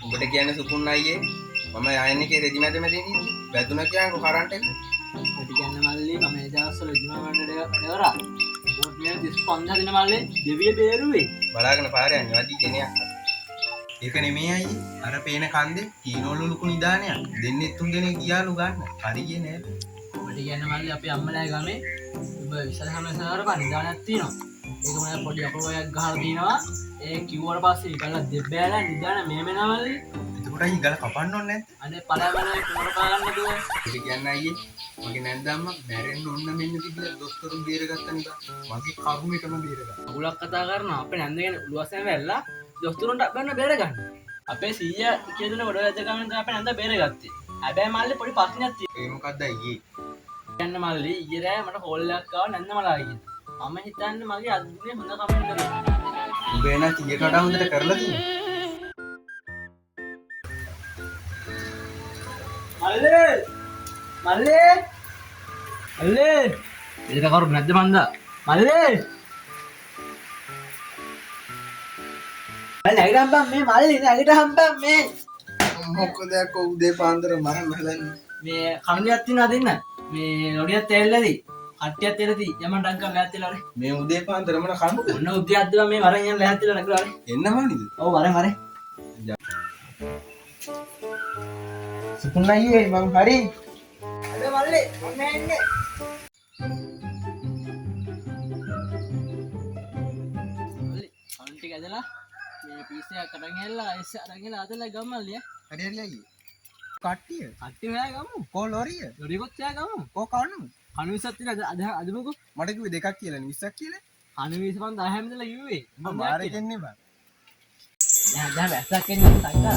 උඹට කියන්නේ සුකුන් අයියේ මම ආයෙන්නේ රෙදි මැද ඉන්නේ. වැදුණා කියන්කො කරන්ට් එක. ඔබට කියන්න මල්ලි මම ඒ දවස්වල ඉදුණා වැඩවරා. ඕට් මේ 35 දින මල්ලි දෙවිය බේරුවේ. බලාගෙන පාරේ යන්නේ වැඩි කෙනෙක්. ඒක නෙමෙයි අයියේ. අර පේන කන්දේ කීනෝලු ලුකු නිදානයක්. දෙන්නේ තුන් දෙනෙක් ගියාලු ගන්න. හරි ගියේ නෑ. ඔබට කියන්න මල්ලි අපේ අම්මලා ගමේ ඔබ විශාල සමහරවල් නිදානයක් තියෙනවා. ඒක මම පොඩි අපෝයක් ගහලා දිනවා. ඒ කිව්වට පස්සේ ඉතල දෙබ්බෑලා නිදාන මේමෙනා මල්ලි. එතකොට අයියේ ගල කපන්න ඕනේ නැද්ද? අනේ පළවෙනි කුමර පාගන්න දුව. ඒක කියන්නේ අයියේ මගේ නැන්දම්ම මැරෙන්න ඕන මෙන්න තිබිලා දොස්තරුන් බේරගත්තා නේද? මගේ කර්මයටම බේරගත්තා. අගුලක් කතා කරනවා අපේ නැන්දගෙන උළුවසෙන් වැල්ලා දොස්තරුන්ට අපන්න බේර ගන්න. අපේ සීයා කියන කොට වැද්ද ගමෙන් තමයි අපේ නැන්ද බේරගත්තේ. හැබැයි මල්ලි පොඩි ප්‍රශ්නයක් තියෙනවා. ඒ මොකද්ද අයියේ? කියන්න මල්ලි ඊයේ රෑ මට කෝල් එකක් ආවා නැන්ද මලා අයියේ. මම හිතන්නේ මගේ අද දිනේ හොඳ කමෙන්ට් කරලා. උඹ එන 100කට වඩා හොඳට කරලා තියෙනවා. මල්ලි මල්ලි මල්ලි ඒක කරු නැද්ද මන්දා මල්ලි මල්ලි නැගිට හම්බම් මේ මල්ලි නැගිට හම්බම් මේ මොකද අක්කෝ උදේ පාන්දර මරන්න හදන්නේ. මේ කණුලියක් තියනවා දෙන්න මේ ලොඩියක් තෙල්ලදී කට්ටියක් තෙලදී යමන් ඩං කරලා ලෑස්තිලා වරේ මේ උදේ පාන්දර මොන කන්නද? ඔන්න උදේ අද්දලා මේ වරෙන් යන ලෑස්තිලා නැගලා වරේ එන්නම නේද? ඔව් වරෙන් වරේ සුකුන් අයියේ මං හරි. අද මල්ලි මම එන්නේ මල්ලි අන්ටි ගදලා මේ පීස් එක කරන් ඇල්ලා අයිස් අරගෙන අදලා ගමල්ලි හරි හරි අයියේ. කට්ටිය. කට්ටිය නෑ ගමු කෝ ලොරිය. ලොරි කොත් යා ගමු කෝ කවුණු? කණු 20ක් තියෙන අදමුකෝ මට කිව්වේ දෙකක් කියලා 20ක් කියලා. කණු 20 මන් 10 හැමදලා කිව්වේ උඹ මාරේ දෙන්නේ බං. දැන් වැස්සක් එන්නේ සංකා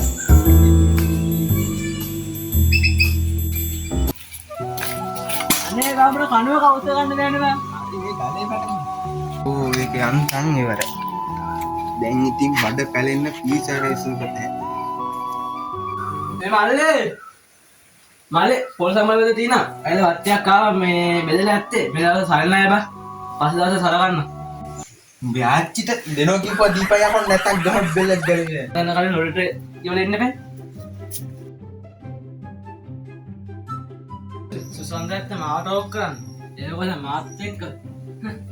අනේ ගාමර කණුව කවුස ගන්න බෑනේ බං හරි මේ ගලේ පැටලෙන්නේ. ඕ ඒක යන්තම් ඉවරයි. දැන් ඉතින් බඩ පැලෙන්න පීචාරේසුන් කතා. මේ මල්ලේ පොල් සම්මලද තියෙනවා අයල වට්ටියක් ආවා මේ බෙදලා ඇත්තේ මේ දවස් සරල නෑ බා පස්සේ දවස් සරගන්න උඹ ආච්චිට දෙනෝ කිව්වා දීපා යකෝ නැත්තම් ගහක් බෙල්ලක් ගන්නේ. දැන් කලින් ලොරිට ඉවල එන්න බෑ සුසන්දත් මාට ඕක් කරන්න ඒකෝද මාත් එක්ක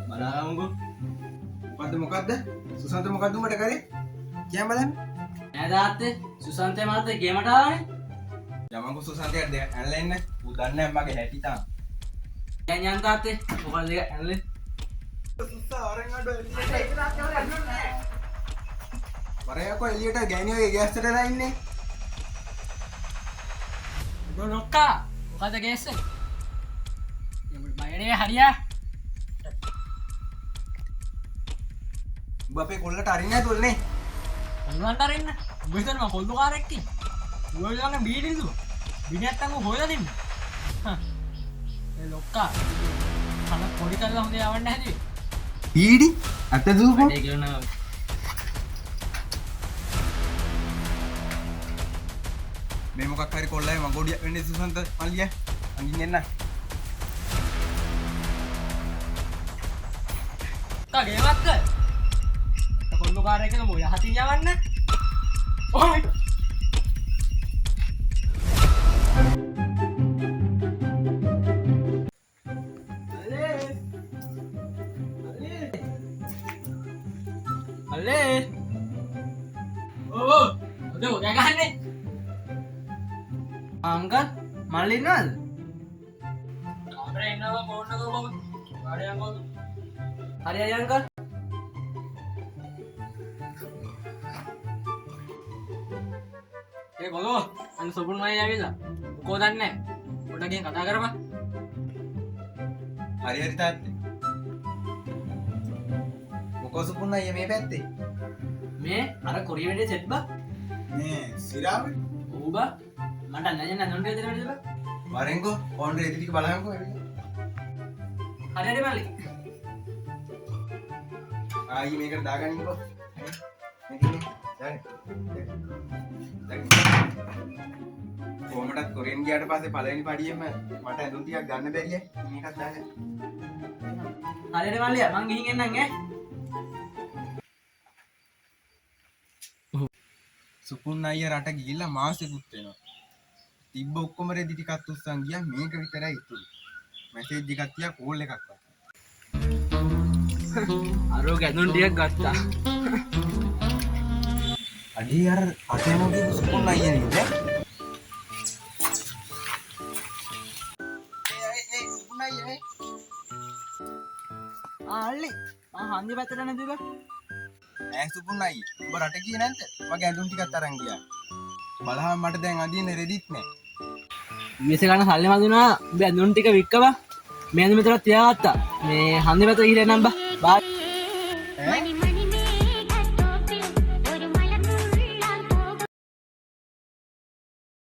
බලාගමුකෝ මොකද්ද? සුසන්ත මොකද්ද උඹට කරේ? කියන්න බලන්න. නෑ තාත්තේ සුසන්තේ මාත් ගේමට ආවනේ යමංගු සුසන්තයට ඇනලා එන්න. ඌ දන්නේ නැහැ මගේ හැටි තාම. දැන් යන් තාත්තේ මොකද දෙක ඇනලේ සුස්සා වරෙන් අඩ එළියට. වරයකෝ එළියට ගෑණියෝගේ ගෑස්ටරලා ඉන්නේ. බ්‍රෝ නොක්කා මොකද ගේස් එක යමුත් බයනේ හරියා උඹ අපේ කොල්ලට අරින්නේ නැතුල්නේ. කොල්ලන්ට අරින්න උඹ හිතන්නේ මම කොල්ලකාරයෙක් කි උඹ ළඟ බීඩිලු බිනියක් තංගු හොයලා දෙන්න ඒ ලොක්කා කන පොඩි කරලා හොඳ යවන්න හැදුවේ පීඩි අත දුකෝ. ඒ කියනවා මේ මොකක් හරි කොල්ලයි මගොඩියක් වෙන්නේ සුසන්ත මල්ලිය. අඳින්න එන්න. ගේමක්ක කොල්ලකාරයෙක් එක මොය යහතින් යවන්න ඔය අල්ලේ ඕ ඔතේ ඔය ගහන්නේ අංකල් මල්ලි නේද කාමරේ ඉන්නවා ෆෝන් එක කොහොමද හරි අංකල් හරි අංකල් ඒ ගොලෝ අන්න සුබුන් මයි ආවේද කොහොමද දන්නේ පොඩ්ඩක් ගෙන් කතා කරපන් හරි හරි තාත්තේ. මොකෝ සුකුන් අයියේ මේ පැත්තේ. මේ අර කොරිය වෙඩේ සෙට් බා මේ සිරාවේ. ඔව් බා මට නැජන නොන්ඩේ දෙන්න වෙලද බා වරෙන්කෝ ඕන් රෙදි ටික බලහන්කෝ එන්නේ. හරි හරි මල්ලි ආයි මේකට දාගනින්කෝ. මේකනේ. දැන් කොහමඩත් කොරියන් ගියාට පස්සේ පළවෙනි පඩියෙම මට ඇඳුම් ටිකක් ගන්න බැරියයි. මේකත් දාගන්න. හරියට මල්ලියා මං ගිහින් එන්නම් ඈ සුකුන් අයියා රට ගිහිල්ලා මාසෙකුත් වෙනවා. තිබ්බ ඔක්කොම රෙදි ටිකත් උස්සන් ගියා මේක විතරයි ඉතුරු. මැසේජ් එකක් තියා කෝල් එකක් ආවා. අරෝ ගැදුන් ටිකක් ගත්තා. අඩි අර අතේමගේ සුකුන් අයියා නේද? ඒ සුකුන් අයියා ආල්ලි හන්දි පැත්තට නැතිද? ඈ සුකුන් අයියා ඔබ රට ගියේ නැද්ද? මගේ ඇඳුම් ටිකත් අරන් ගියා. බලහන් මට දැන් අදින්න රෙදිත් නැහැ. මේසේ ගන්න සල්ලි මදුනා උඹ ඇඳුම් ටික වික්කවා. මේ ඇඳුම් විතරක් තියාගත්තා. මේ හන්දි පැත්තට ගිහලා එන්නම් බා. ඈ